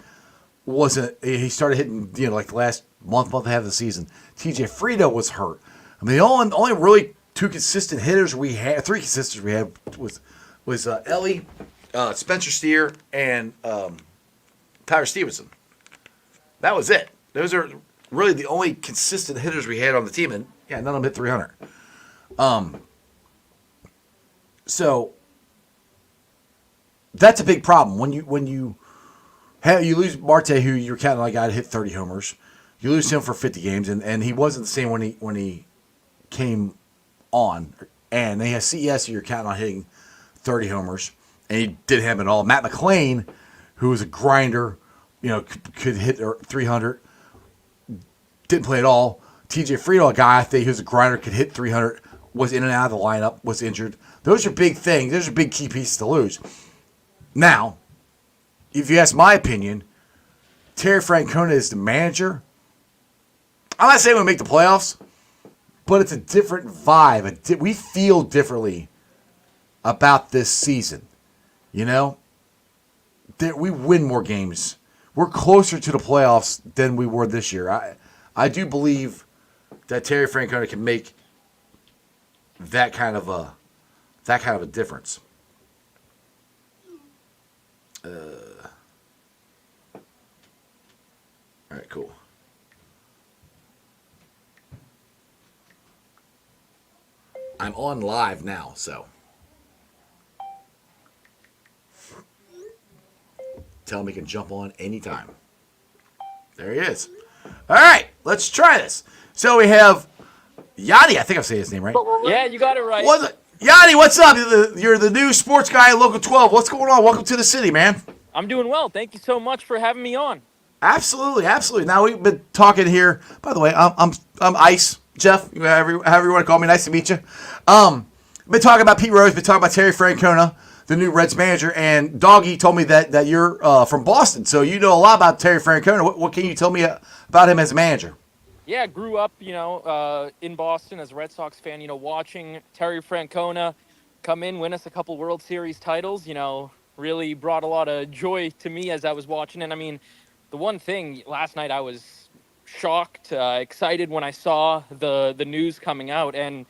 wasn't. He started hitting, like the last month and a half of the season. TJ Friedel was hurt. I mean, the only really two consistent hitters we had, three consistents we had was Ellie, Spencer Steer, and Tyler Stevenson. That was it. Those are really the only consistent hitters we had on the team, and yeah, none of them hit 300. So that's a big problem when you lose Marte, who you're counting on a guy to hit 30 homers. You lose him for 50 games, and he wasn't the same when he came on. And they have CES, who you're counting on hitting 30 homers, and he didn't have him at all. Matt McClain, who was a grinder, could hit 300, didn't play at all. TJ Friedel, a guy I think who's a grinder, could hit 300, was in and out of the lineup, was injured. Those are big things. Those are big key pieces to lose. Now, if you ask my opinion, Terry Francona is the manager. I'm not saying we'll make the playoffs, but it's a different vibe. We feel differently about this season. We win more games. We're closer to the playoffs than we were this year. I do believe that Terry Francona can make that kind of a difference. All right, cool. I'm on live now, so tell him he can jump on anytime. There he is. All right, let's try this. So we have Yanni. I think I'm saying his name right. Yeah, you got it right. Yanni, what's up? You're the new sports guy at Local 12. What's going on? Welcome to the city, man. I'm doing well. Thank you so much for having me on. Absolutely, absolutely. Now we've been talking here. By the way, I'm Ice Jeff. However you want to call me. Nice to meet you. Been talking about Pete Rose. Been talking about Terry Francona, the new Reds manager, and Doggy told me that you're from Boston, so you know a lot about Terry Francona. What can you tell me about him as a manager? Yeah, grew up, in Boston as a Red Sox fan. Watching Terry Francona come in, win us a couple World Series titles. Really brought a lot of joy to me as I was watching. And I mean, the one thing last night, I was shocked, excited when I saw the news coming out. And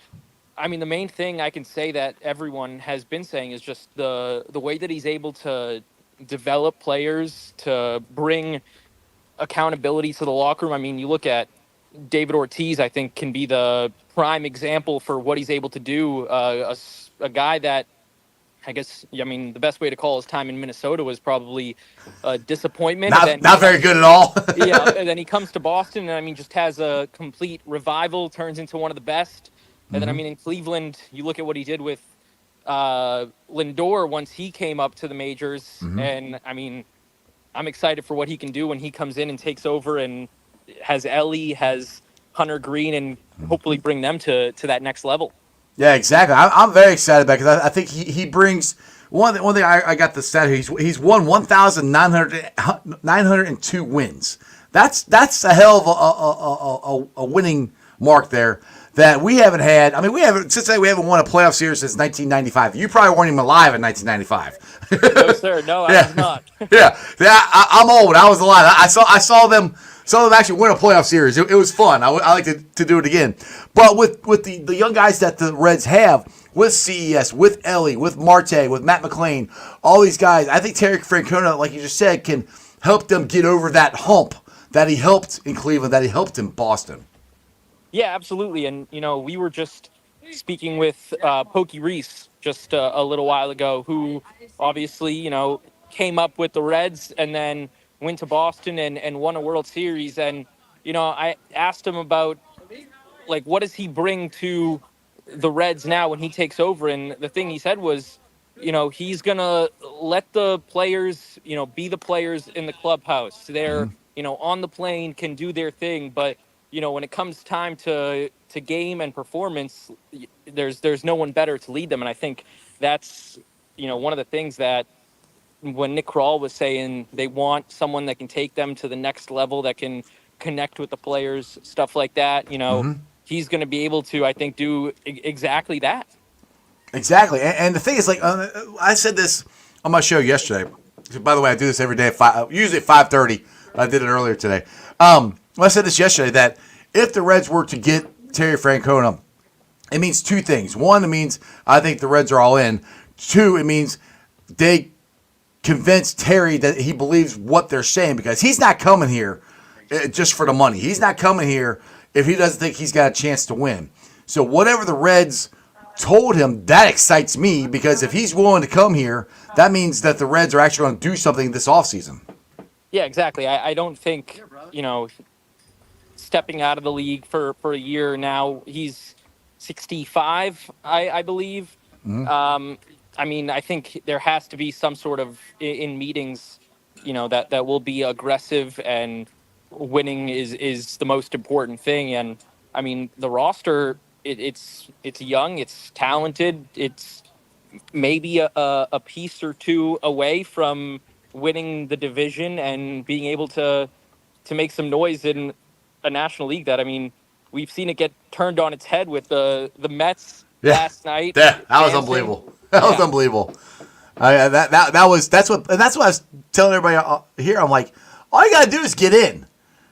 I mean, the main thing I can say that everyone has been saying is just the way that he's able to develop players, to bring accountability to the locker room. I mean, you look at David Ortiz, I think, can be the prime example for what he's able to do. A guy that, I guess, the best way to call his time in Minnesota was probably a disappointment. Not very good at all. Yeah, and then he comes to Boston and, just has a complete revival, turns into one of the best. And then, in Cleveland, you look at what he did with Lindor once he came up to the majors. And, I'm excited for what he can do when he comes in and takes over and has Ellie, has Hunter Green, and hopefully bring them to that next level. Yeah, exactly. I'm very excited about it because I think he brings One thing I got the stat here. He's won 1,902 wins. That's a hell of a winning mark there that we haven't had. I mean, we haven't won a playoff series since 1995. You probably weren't even alive in 1995. No, sir. No, I was not. Yeah. I'm old. I was alive. I saw them actually win a playoff series. It was fun. I like to do it again. But with the young guys that the Reds have, with CES, with Ellie, with Marte, with Matt McLean, all these guys, I think Terry Francona, like you just said, can help them get over that hump that he helped in Cleveland, that he helped in Boston. Yeah, absolutely. And, we were just speaking with Pokey Reese just a little while ago, who obviously, came up with the Reds and then went to Boston and won a World Series. And, I asked him about, like, what does he bring to the Reds now when he takes over? And the thing he said was, he's going to let the players, be the players in the clubhouse. They're, on the plane, can do their thing. But, when it comes time to game and performance, there's no one better to lead them. And I think that's, one of the things that when Nick Kroll was saying they want someone that can take them to the next level, that can connect with the players, stuff like that, he's going to be able to, I think, do exactly that. Exactly. And the thing is, like, I said this on my show yesterday. By the way, I do this every day at usually at 5:30. I did it earlier today. I said this yesterday, that if the Reds were to get Terry Francona, it means two things. One, it means I think the Reds are all in. Two, it means they convince Terry that he believes what they're saying, because he's not coming here just for the money. He's not coming here if he doesn't think he's got a chance to win. So whatever the Reds told him, that excites me, because if he's willing to come here, that means that the Reds are actually going to do something this offseason. Yeah, exactly. I don't think, stepping out of the league for a year now, he's 65, I believe. Mm-hmm. I mean, I think there has to be some sort of, in meetings, that will be aggressive, and winning is the most important thing. And I mean, the roster, it's young, it's talented, it's maybe a piece or two away from winning the division and being able to make some noise in a National League that, I mean, we've seen it get turned on its head with the Mets last night. That was unbelievable. That was unbelievable. That's what I was telling everybody here. I'm like, all you gotta do is get in.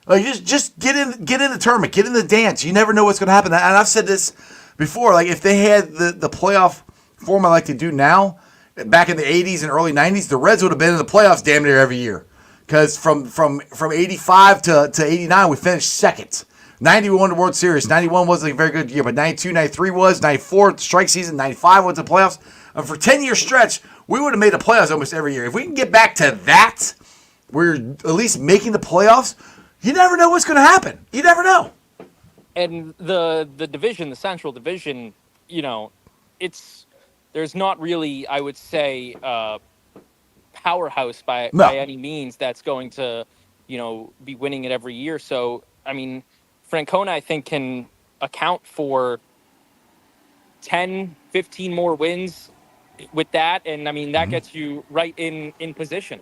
Like, just get in the tournament, get in the dance. You never know what's gonna happen. And I've said this before. Like, if they had the playoff format like they do now, back in the 80s and early 90s, the Reds would have been in the playoffs damn near every year. Because from 85 to 89, we finished second. 90, we won the World Series. 91 wasn't a very good year, but 92, 93 was. 94, the strike season. 95 went to the playoffs. And for a 10-year stretch, we would have made the playoffs almost every year. If we can get back to that, we're at least making the playoffs, you never know what's going to happen. You never know. And the division, the Central Division, there's not really, I would say, powerhouse by any means that's going to, be winning it every year. So, I mean, Francona, I think, can account for 10, 15 more wins with that. And, I mean, that gets you right in position.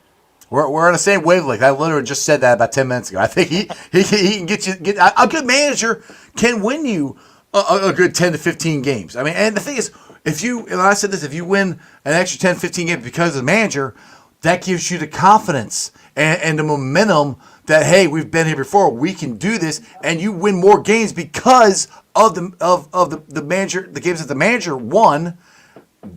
We're on the same wavelength. I literally just said that about 10 minutes ago. I think he can get a good manager can win you a good 10 to 15 games. I mean, and the thing is, if you win an extra 10, 15 games because of the manager, that gives you the confidence and the momentum that, hey, we've been here before, we can do this, and you win more games because of the manager, the games that the manager won.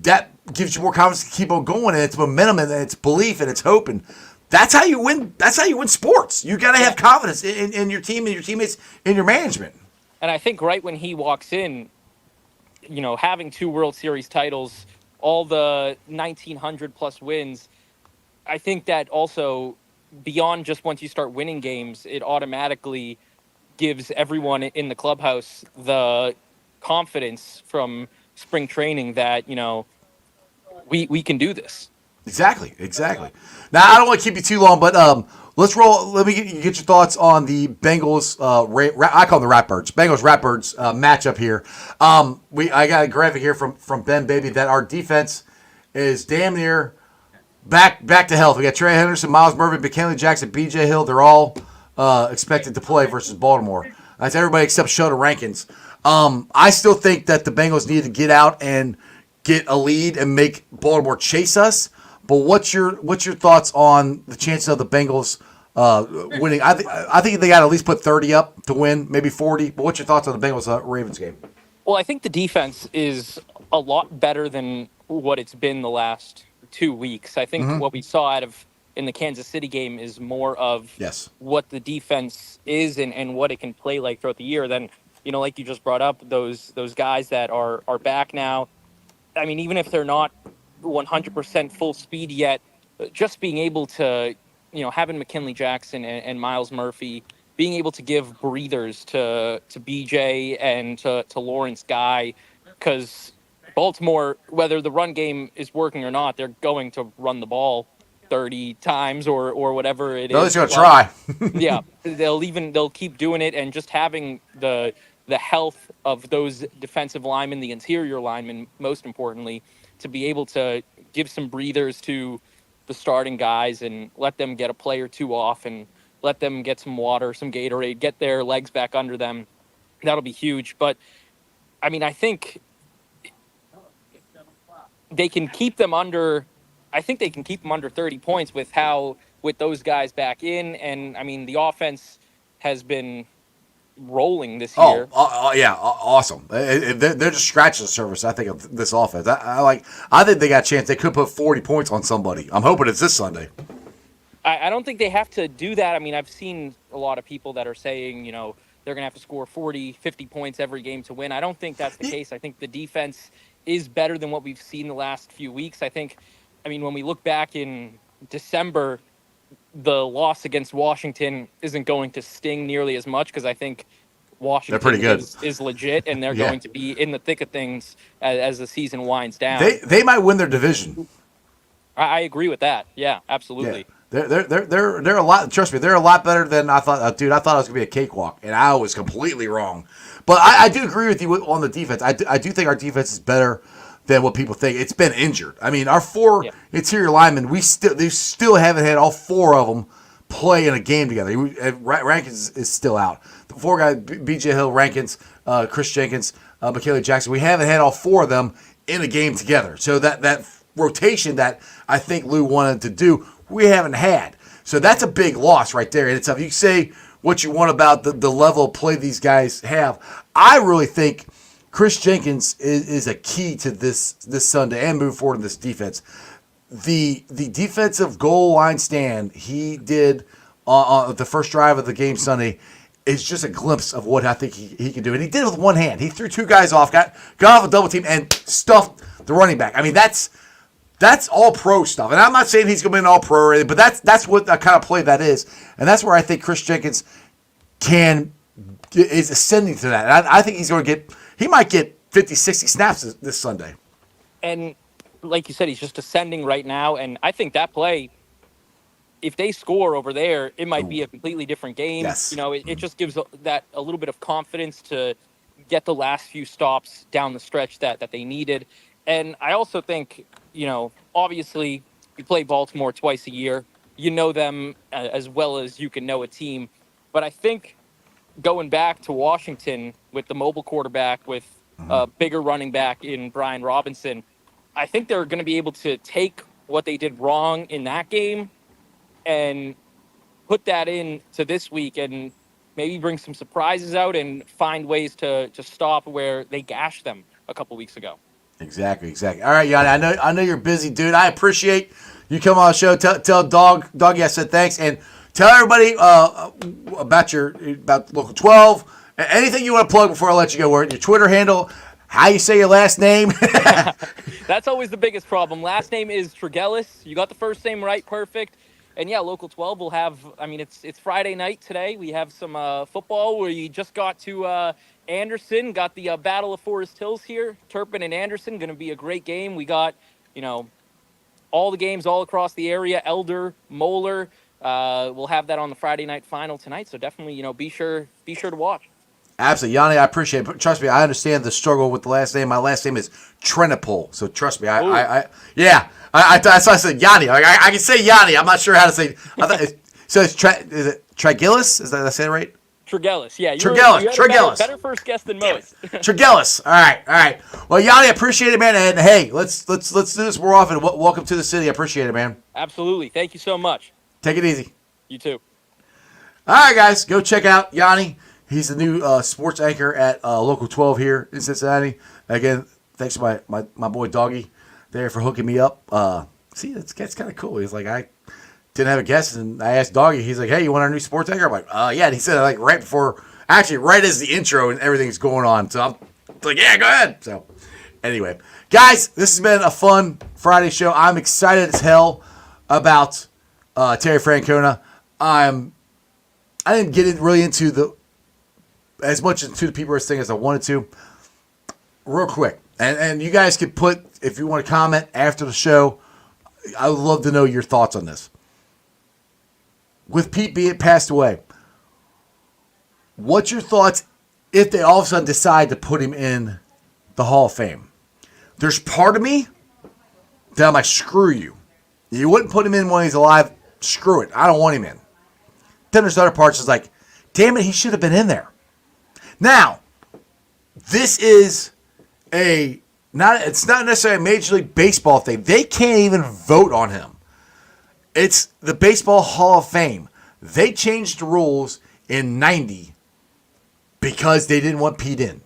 That gives you more confidence to keep on going, and it's momentum, and it's belief, and it's hope, and that's how you win. That's how you win sports. You got to have confidence in your team and your teammates and your management. And I think right when he walks in, having 2 World Series titles, all the 1,900 plus wins, I think that also, beyond just once you start winning games, it automatically gives everyone in the clubhouse the confidence from spring training that, we can do this. Exactly. Now, I don't want to keep you too long, but let's roll. Let me get your thoughts on the Bengals. I call them the Ratbirds. Bengals Ratbirds matchup here. I got a graphic here from Ben Baby that our defense is damn near back to health. We got Trey Henderson, Miles Murphy, McKinley Jackson, B.J. Hill. They're all expected to play versus Baltimore. That's everybody except Sheldon Rankins. I still think that the Bengals need to get out and get a lead and make Baltimore chase us. But what's your thoughts on the chances of the Bengals winning? I think they got to at least put 30 up to win, maybe 40. But what's your thoughts on the Bengals Ravens game? Well, I think the defense is a lot better than what it's been the last 2 weeks. I think what we saw out of in the Kansas City game is more of Yes. what the defense is and what it can play like throughout the year. Then, like you just brought up, those guys that are back now. I mean, even if they're not 100% full speed yet, just being able to, having McKinley Jackson and Miles Murphy, being able to give breathers to BJ and to Lawrence Guy, because Baltimore, whether the run game is working or not, they're going to run the ball 30 times or whatever it They're is. just going to try. Yeah, they'll keep doing it, and just having the health of those defensive linemen, the interior linemen, most importantly, to be able to give some breathers to the starting guys and let them get a play or two off and let them get some water, some Gatorade, get their legs back under them. That'll be huge. But I mean, I think they can keep them under. I think they can keep them under 30 points with those guys back in. And I mean, the offense has been rolling this year. Yeah, awesome. They're just scratching the surface. I think of this offense. I think they got a chance. They could put 40 points on somebody. I'm hoping it's this Sunday. I don't think they have to do that. I mean, I've seen a lot of people that are saying, they're going to have to score 40, 50 points every game to win. I don't think that's the case. I think the defense is better than what we've seen the last few weeks. I mean, when we look back in December, the loss against Washington isn't going to sting nearly as much because I think They're pretty Washington good. is legit, and they're Yeah. going to be in the thick of things as the season winds down. They might win their division. I agree with that. Yeah, Yeah. absolutely. They're a lot. Trust me, they're a lot better than I thought. Dude, I thought it was gonna be a cakewalk, and I was completely wrong. But I do agree with you on the defense. I do think our defense is better than what people think. It's been injured. I mean, our four interior linemen, they still haven't had all four of them play in a game together. Rankins is still out. The four guys, B.J. Hill, Rankins, Chris Jenkins, McKinley Jackson, we haven't had all four of them in a game together. So that rotation that I think Lou wanted to do, we haven't had. So that's a big loss right there. And it's tough. You can say what you want about the level of play these guys have. I really think Chris Jenkins is a key to this Sunday and move forward in this defense. The defensive goal line stand he did on the first drive of the game Sunday is just a glimpse of what I think he can do. And he did it with one hand. He threw two guys off, got off a double team, and stuffed the running back. I mean, that's all pro stuff. And I'm not saying he's going to be an all pro or anything, but that's what the kind of play that is. And that's where I think Chris Jenkins is ascending to that. And I think he might get 50, 60 snaps this Sunday. And like you said, he's just ascending right now. And I think that play, if they score over there, it might be a completely different game. Yes. It just gives that a little bit of confidence to get the last few stops down the stretch that they needed. And I also think, obviously you play Baltimore twice a year. You know them as well as you can know a team. But I think going back to Washington with the mobile quarterback, with a bigger running back in Brian Robinson, I think they're going to be able to take what they did wrong in that game and put that into this week and maybe bring some surprises out and find ways to stop where they gashed them a couple weeks ago. Exactly. All right, Yanni, I know you're busy, dude. I appreciate you coming on the show. Tell Doggy I said thanks, and tell everybody about Local 12. Anything you want to plug before I let you go? Your Twitter handle, how you say your last name. That's always the biggest problem. Last name is Tregellis. You got the first name right, perfect. And yeah, Local 12 will have, it's Friday night today. We have some football where you just got to Anderson, got the Battle of Forest Hills here. Turpin and Anderson, going to be a great game. We got, all the games all across the area. Elder, Moeller, we'll have that on the Friday night final tonight. So definitely, be sure to watch. Absolutely. Yanni, I appreciate it. But trust me, I understand the struggle with the last name. My last name is Trenopol. So trust me, that's why I said Yanni. I can say Yanni. I'm not sure how to say. So is it Trigillis? Did I say it right? Tregellis, yeah. Tregellis. Better first guess than most. Tregellis. All right. Well, Yanni, I appreciate it, man. And hey, let's do this more often. Welcome to the city. I appreciate it, man. Absolutely. Thank you so much. Take it easy. You too. All right, guys, go check out Yanni. He's the new sports anchor at Local 12 here in Cincinnati. Again, thanks to my boy Doggy there for hooking me up. See, that's kind of cool. He's like, I didn't have a guest, and I asked Doggy. He's like, hey, you want our new sports anchor? I'm like, yeah. And he said, like, right as the intro and everything's going on. So I'm like, yeah, go ahead. So anyway, guys, this has been a fun Friday show. I'm excited as hell about Terry Francona. I didn't get really into as much into the Pete Rose thing as I wanted to. Real quick, and you guys could put, if you want to comment after the show, I would love to know your thoughts on this. With Pete being passed away, what's your thoughts if they all of a sudden decide to put him in the Hall of Fame? There's part of me that I'm like, screw you. You wouldn't put him in when he's alive. Screw it. I don't want him in. Then there's other parts that's like, damn it, he should have been in there. Now, this is it's not necessarily a Major League Baseball thing. They can't even vote on him. It's the Baseball Hall of Fame. They changed the rules in 90 because they didn't want Pete in.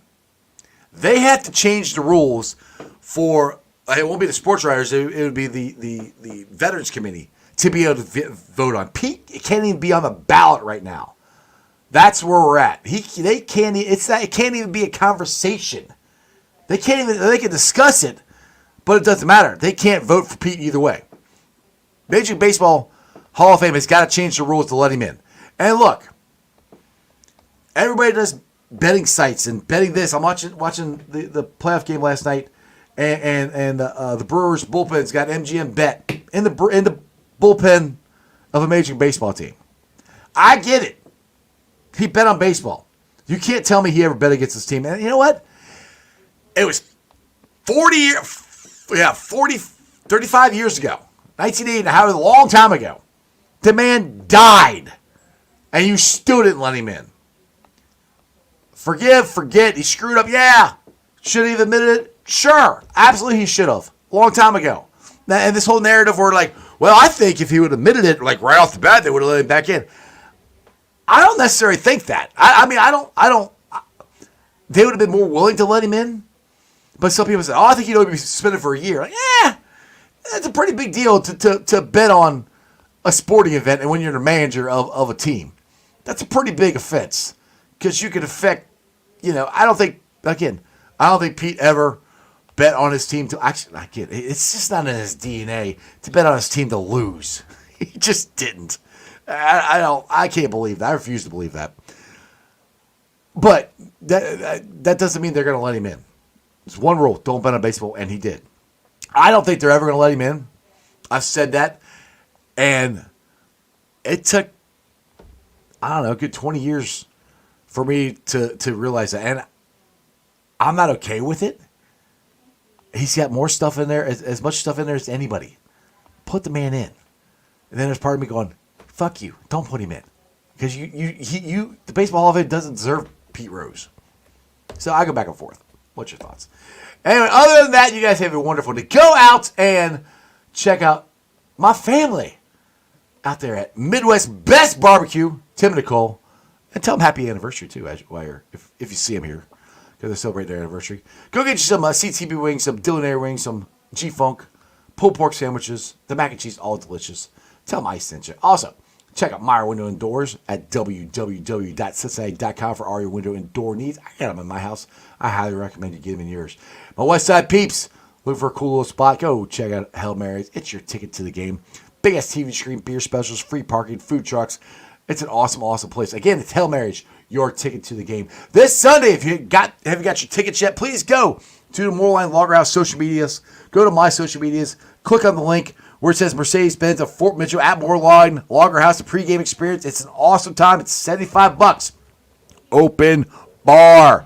They have to change the rules for, it won't be the sports writers, it would be the Veterans Committee to be able to vote on. Pete can't even be on the ballot right now. That's where we're at. It can't even be a conversation. They can discuss it, but it doesn't matter. They can't vote for Pete either way. Major League Baseball Hall of Fame has got to change the rules to let him in. And look, everybody does betting sites and betting this. I'm watching the playoff game last night, and the Brewers bullpen's got MGM bet in the bullpen of a Major League Baseball team. I get it. He bet on baseball. You can't tell me he ever bet against his team. And you know what? It was 35 years ago. 1980, however, a long time ago. The man died. And you still didn't let him in. Forget. He screwed up. Yeah. Should he have admitted it? Sure. Absolutely he should have. A long time ago. And this whole narrative where like, well, I think if he would have admitted it, like right off the bat, they would have let him back in. I don't necessarily think that. I don't. They would have been more willing to let him in. But some people say, I think he'd only be suspended for a year. Like, that's a pretty big deal to bet on a sporting event and when you're the manager of a team. That's a pretty big offense. Because you could affect, I don't think Pete ever bet on his team to, actually, I get it. It's just not in his DNA to bet on his team to lose. He just didn't. I can't believe that. I refuse to believe that. But that doesn't mean they're going to let him in. There's one rule: don't bet on baseball, and he did. I don't think they're ever going to let him in. I've said that, and it took, a good 20 years for me to realize that, and I'm not okay with it. He's got more stuff in there, as much stuff in there as anybody. Put the man in, and then there's part of me going, fuck you, don't put him in. Because the Baseball Hall of Fame doesn't deserve Pete Rose. So I go back and forth. What's your thoughts? Anyway, other than that, you guys have a wonderful day. Go out and check out my family out there at Midwest Best Barbecue, Tim and Nicole. And tell them happy anniversary, too, if you see them here. Because they're celebrating their anniversary. Go get you some CTB wings, some Dillionaire wings, some G-Funk, pulled pork sandwiches, the mac and cheese, all delicious. Tell them I sent you. Also, check out Meyer Window and Doors at www.cincinnati.com for all your window and door needs. I got them in my house. I highly recommend you get them in yours. My West Side peeps, looking for a cool little spot? Go check out Hail Mary's. It's your ticket to the game. Big ass TV screen, beer specials, free parking, food trucks. It's an awesome, awesome place. Again, it's Hail Mary's, your ticket to the game. This Sunday, if you haven't got your tickets yet, please go to the Moorline Lager House social medias. Go to my social medias. Click on the link where it says Mercedes-Benz of Fort Mitchell at Moorline Lager House, the pregame experience. It's an awesome time. It's $75. Open bar.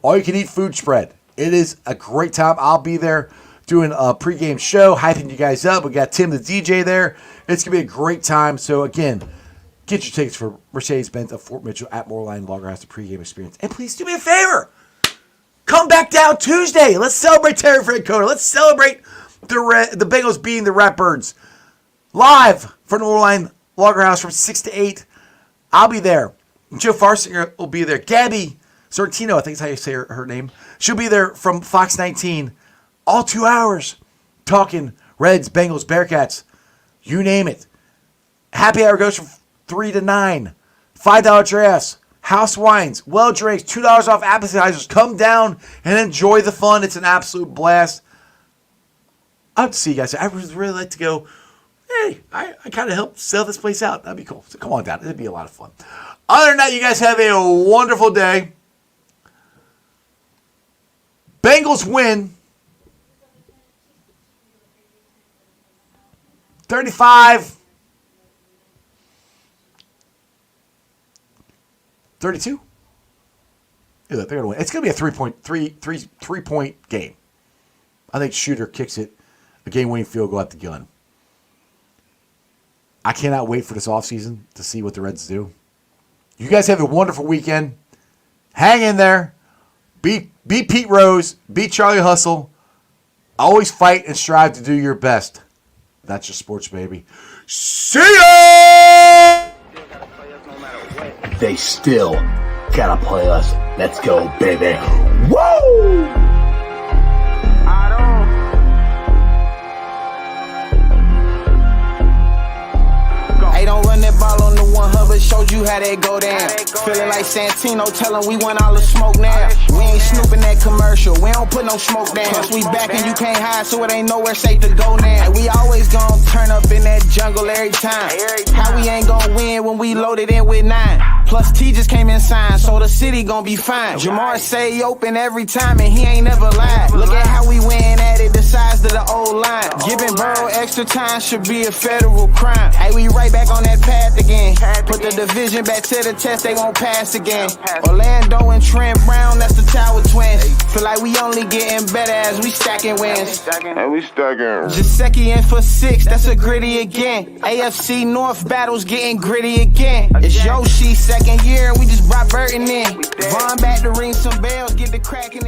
All you can eat food spread. It is a great time. I'll be there doing a pregame show, hyping you guys up. We got Tim the DJ there. It's going to be a great time. So, again, get your tickets for Mercedes-Benz of Fort Mitchell at Moorline Lager House, the pregame experience. And please do me a favor. Come back down Tuesday. Let's celebrate Terry Francona. Let's celebrate the Bengals beating the Ratbirds. Live from Moorline Lager House from 6 to 8. I'll be there. Joe Farsinger will be there. Gabby Sortino, I think is how you say her name. She'll be there from Fox 19. All 2 hours. Talking Reds, Bengals, Bearcats. You name it. Happy hour goes from 3 to 9. $5 drafts. House wines. Well drinks. $2 off appetizers. Come down and enjoy the fun. It's an absolute blast. I'd love to see you guys. I would really like to go. Hey, I kind of helped sell this place out. That'd be cool. So come on down. It'd be a lot of fun. Other than that, you guys have a wonderful day. Bengals win 35-32. Yeah, they're gonna win. It's gonna be a three-point game. I think Shooter kicks it, a game-winning field goal at the gun. I cannot wait for this offseason to see what the Reds do. You guys have a wonderful weekend. Hang in there. Beat Pete Rose. Beat Charlie Hustle. Always fight and strive to do your best. That's your sports, baby. See ya! They still gotta play us. Let's go, baby. Woo! Don't run that ball on the one Hubbard, showed you how that go down. Feeling like Santino, tell him we want all the smoke now. We ain't snooping that commercial, we don't put no smoke down. Plus we back and you can't hide, so it ain't nowhere safe to go now. We always gon' turn up in that jungle every time. How we ain't gon' win when we loaded in with 9. Plus T just came in signed, so the city gon' be fine. Jamar say he open every time and he ain't never lied. Look at how we win at it, the size of the old line. Giving Burrow extra time should be a federal crime. Hey, we right back on that path again. Put the division back to the test, they won't pass again. Orlando and Trent Brown, that's the Tower Twins. Feel like we only getting better as we stacking wins. And we stacking. Jaceki in for 6, that's a gritty again. AFC North battles getting gritty again. It's Yoshi second year, we just brought Burton in. Von back to ring some bells, get the cracking.